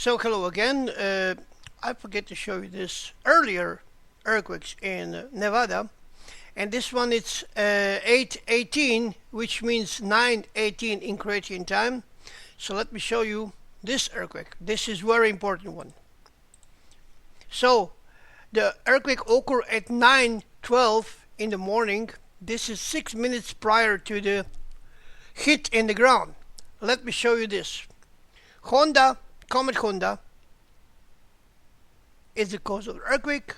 So hello again. I forget to show you this earlier earthquakes in Nevada, and this one it's 8:18, which means 9:18 in Croatian time. So let me show you this earthquake. This is very important one. So the earthquake occurred at 9:12 in the morning. This is 6 minutes prior to the hit in the ground. Let me show you this. Comet Honda is the cause of the earthquake.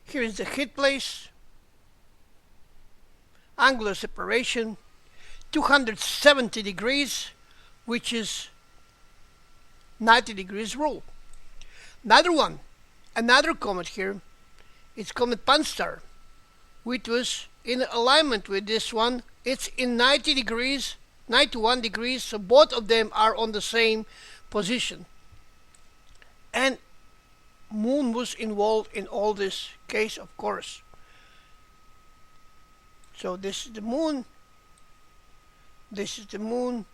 Here is the hit place. Angular separation 270 degrees, which is 90 degrees rule. Another comet here, it's Comet Pan-STAR, which was in alignment with this one. It's in 90 degrees, 91 degrees, so both of them are on the same position. And moon was involved in all this case, of course. So this is the moon. This is the moon.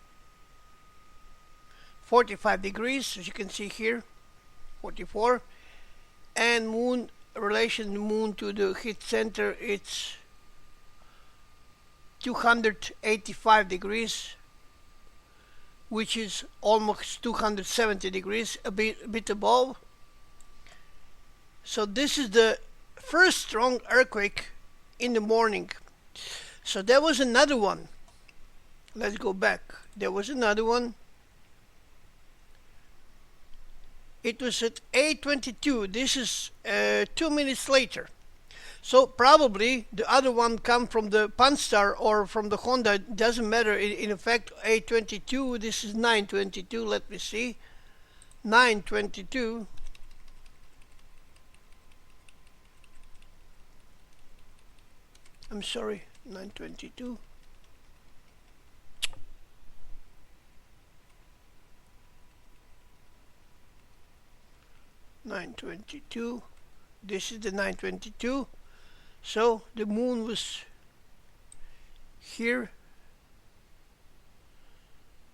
45 degrees, as you can see here, 44. And moon relation moon to the hit center, it's 285 degrees, which is almost 270 degrees, a bit above. So this is the first strong earthquake in the morning. So there was another one. Let's go back. There was another one. It was at 8:22. This is 2 minutes later. So probably the other one come from the Pan-STAR or from the Honda. It doesn't matter. In effect, 8:22. This is 9:22. Let me see. 9:22. I'm sorry. 9:22. This is the 9:22. So the moon was here.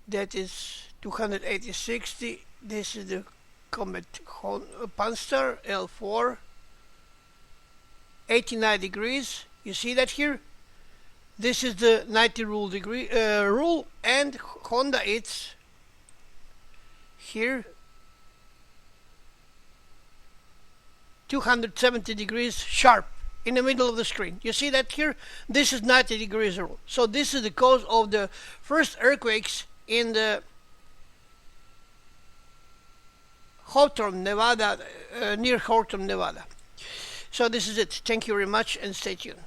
That is 286. This is the Comet Pan-STAR L4. 89 degrees. You see that here? This is the 90 rule, and Honda it's here 270 degrees sharp in the middle of the screen. You see that here? This is 90 degrees rule. So this is the cause of the first earthquakes in the Hawthorne, Nevada, near Hawthorne, Nevada. So this is it. Thank you very much and stay tuned.